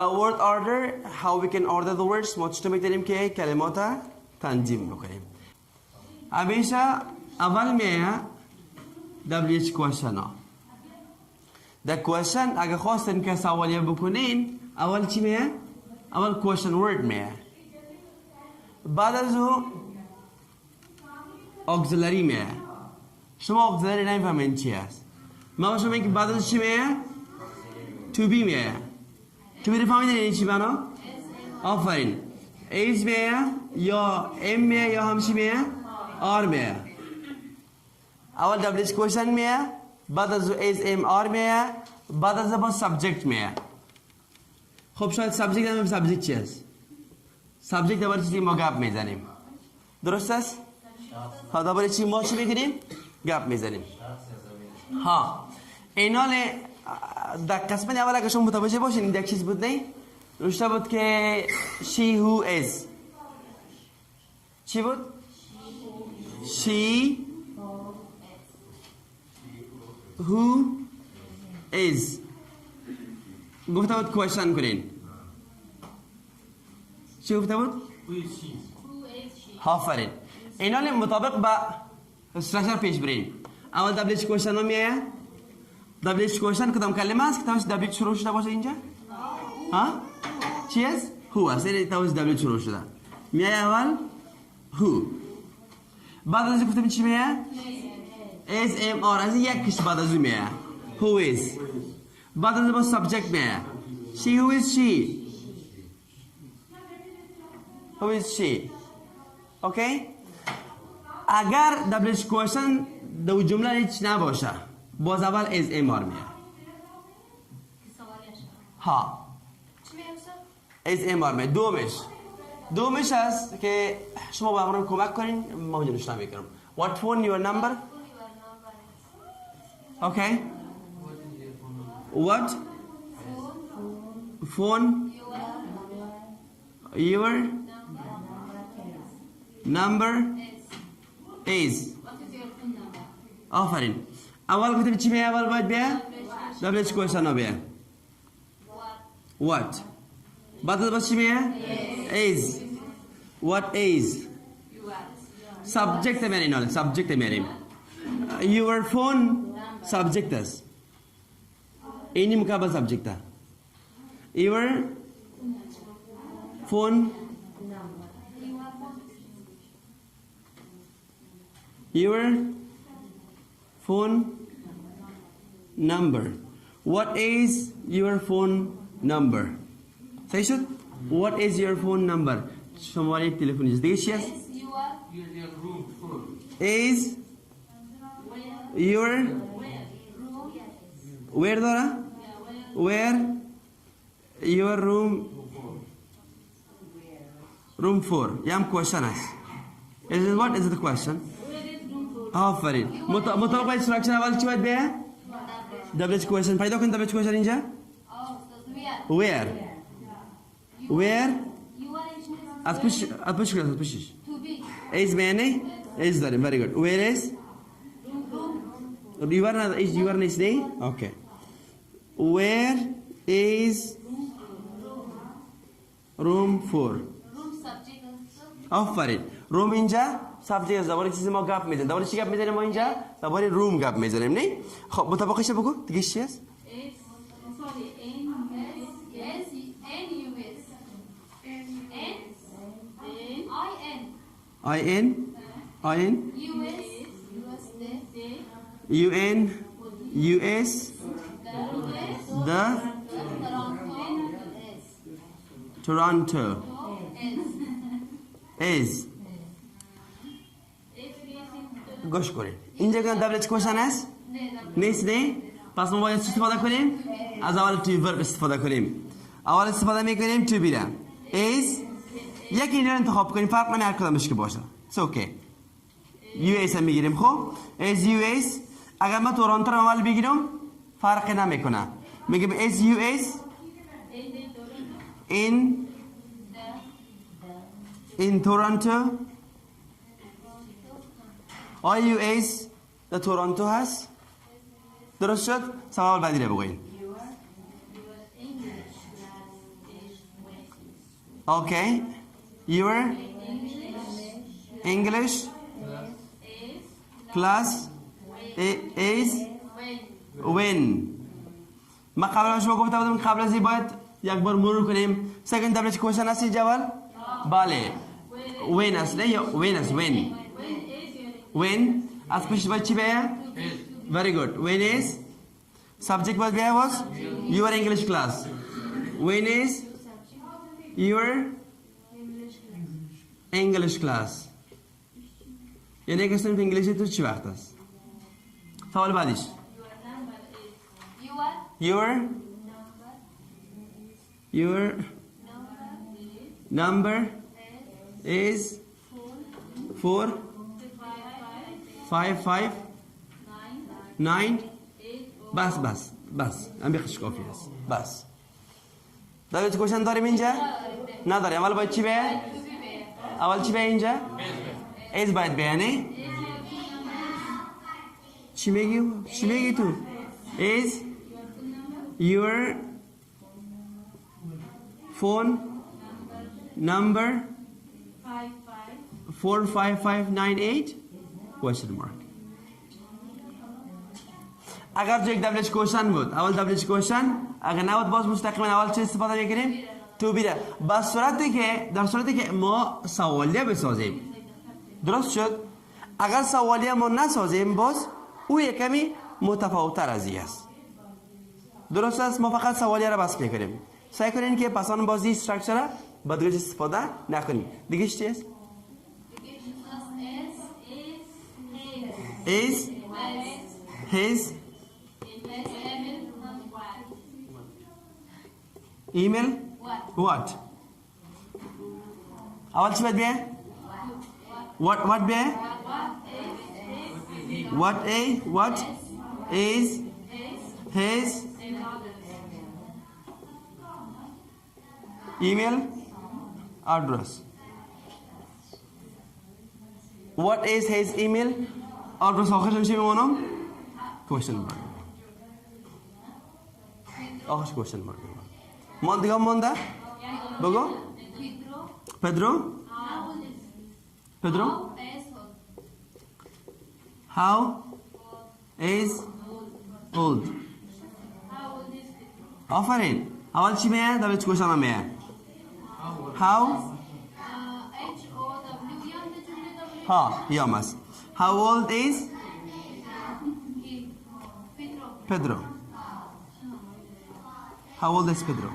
word order, how we can order the words. ما چطور میتونیم که کلمات تنظیم بکنیم. همیشه اول میه WH question ها. The question اگه خواستین که سوالیه بکنین اول چی میه؟ اول question word میه. بعد از او auxiliary میه. شما auxiliary نمیفهمین چی است. ما شما میگیم بعد از چی میه؟ to be میه. to be رو فهمیدین این چی بنا؟ آفرین. is میه یا m میه یا همچی میه؟ r میه. اول WH question میه. بعد از او is m r میه. بعد از او subject میه. خب شاید subject هم subject چی است؟ subject درباره چیزی ما گپ میزنیم. درست است؟ ها درباره چی ما چی میکنیم؟ گپ میزنیم. ها اینا در قسمت اول اگه شما متوجه باشین این یک چیز بود نه؟ نوشته بود که she who is. چی بود؟ she who is. گفته بود question کنین. چی گفته بود؟ آفرین. اینا مطابق با استراکچر پیش برین. اول WH question ها میایه. WH question کدام کلمه است که توش WH شروع شده باشه اینجا؟ ها؟ چی است؟ who است. این توش WH شروع شده. میایه اول who. بعد از گفتم چی میایه؟ is am are. از یکیش بعد از میایه who is. بعد از با subject میایه she who is she. who is she. اوکی؟ اگر WH question دو جمله هیچ نباشه باز اول is am are میایه. ها is am are میایه. دومش هست که شما با من کمک کنین ما اونجا نشته میکنم. what phone your number. okay what phone your number is. آفرین. اول گفتم چی میه؟ اول باید بیه WH question ها بیه. what. بعد از چی میه؟ is. what is. subject میریم نه subject میریم. your phone subject است. اینی مقابل subject است. your phone your phone number. what is your phone number. صحیح شد؟ what is your phone number. شماره تلفنی است. دیگه چی است؟ is your where داره؟ where your room 4. یه question است. is it what is the question. آفرین. مطابق با استراکچر اول چی باید بیه؟ WH question. پیدا کن WH question اینجا. where از پشش is معنی is داریم. very good. where is you are نیست نه؟ okay. where is room 4. آفرین. روم اینجا سابجکت است. درباره چیزی ما گپ میزنیم. درباره چی گپ میزنیم ما اینجا؟ درباره روم گپ میزنیم نه؟ خب مطابقش بگو. دیگه چی است؟ US the Toronto is. گوش کنید اینجا که WH question است نیست نه؟ پس ما باید استفاده کنیم از اول to verb استفاده کنیم. اول استفاده میکنیم to be. is یکی این رو انتخاب کنیم فرق من هر کدامش که باشه. it's okay. US هم میگیریم. خب is US. اگر من تورنتو رو اول بگیرم فرق نمیکنه. میگم is US in Toronto. are you is the Toronto هست. درست شد؟ سوال بعدی رو بگوین. Okay. Your English class is when. ما قبل شو گفته بودم قبل از این باید یک بار مرور کنیم. سکند دبلش کوشن هستی جوال؟ بله. when است نه یا when است when از پیش باید چی بیاید؟ very good. when is subject باید بیاید was your English class. when is your English class. یعنی که صرف انگلیسی تو چی وقت است؟ سوال بعدیش your number is 4 5 5 9 بس هم بخش کافی است. بس دارید کوشن داریم اینجا؟ نداریم. اول باید چی بیاید؟ اول چی بیاید اینجا؟ ایز باید بیاید نه؟ چی میگی تو؟ is your phone number 45598 question mark. اگر جو یک دبلش کوشن بود اول دبلش کوشن اگر نبود باز مستقیما اول چه استفاده میکنیم؟ تو بیره. در صورتی که ما سوالیه بسازیم درست شد. اگر سوالیه ما نسازیم باز او یک کمی متفاوت‌تر از این است. درست است. ما فقط سوالیه را بس میکنیم. سعی کنین که پسان بازی استراکچر را با دیگه استفاده نکنیم. دیگه چی است؟ is his email what اول چی باید بیه؟ what بیه؟ what is his email address. What is his email address? آخرش چی میمونم؟ question mark. آخرش question mark. دیگه مونده؟ بگو. Pedro. How is old. آفرین. اول چی میه؟ دبل کوشن میه. How ها یام است. How old is Pedro. How old is Pedro?